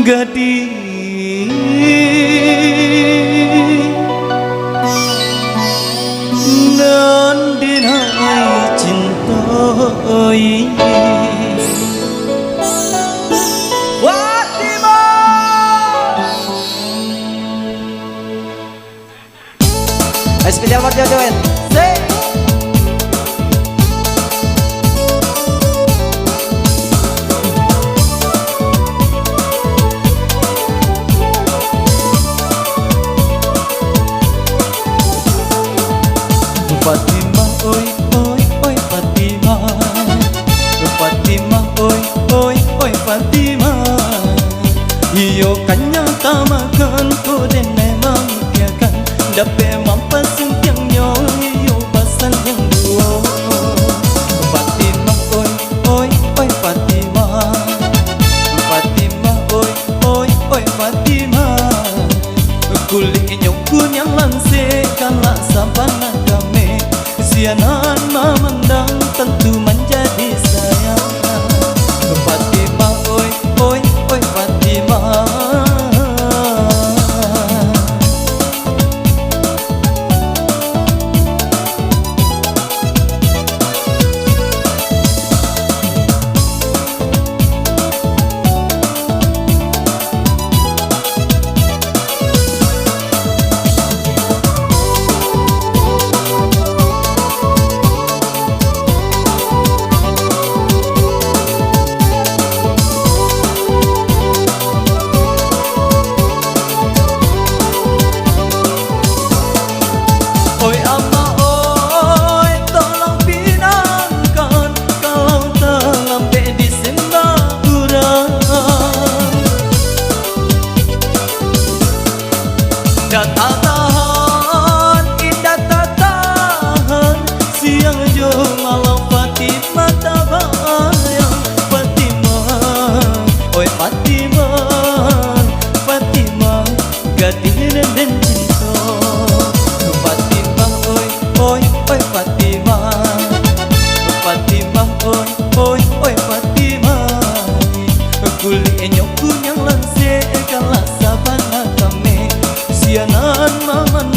gadis nan dinai cintai spesial buat jodohin. Fatima, oi, oi, oi Fatima, Fatima, oi, oi, oi Fatima. Iyo kanya tamakan ko din ay mangkiakan dape mampasang tiang nyo iyo basan yang duo. Fatima, oi, oi, oi Fatima, Fatima, oi, oi, oi Fatima. Kulit inyong kunyang lanse kala sabana kami sianan memandang tentu menjadi sayang. Fatima, oi, oi, oi Fatima. Oi ama oi, tolong pinangkan kalau terlambat di Sembahura. Dan tak tahan, indah tak tahan, siang jo malam Fatima tak bayang. Fatima, oi Fatima, Fatima, gadis dan cinta. Oi, oi Fatima, Fatima, oi, oi, oi Fatima. Kulit enyok kunyang lanse kala sabana kami sianan maman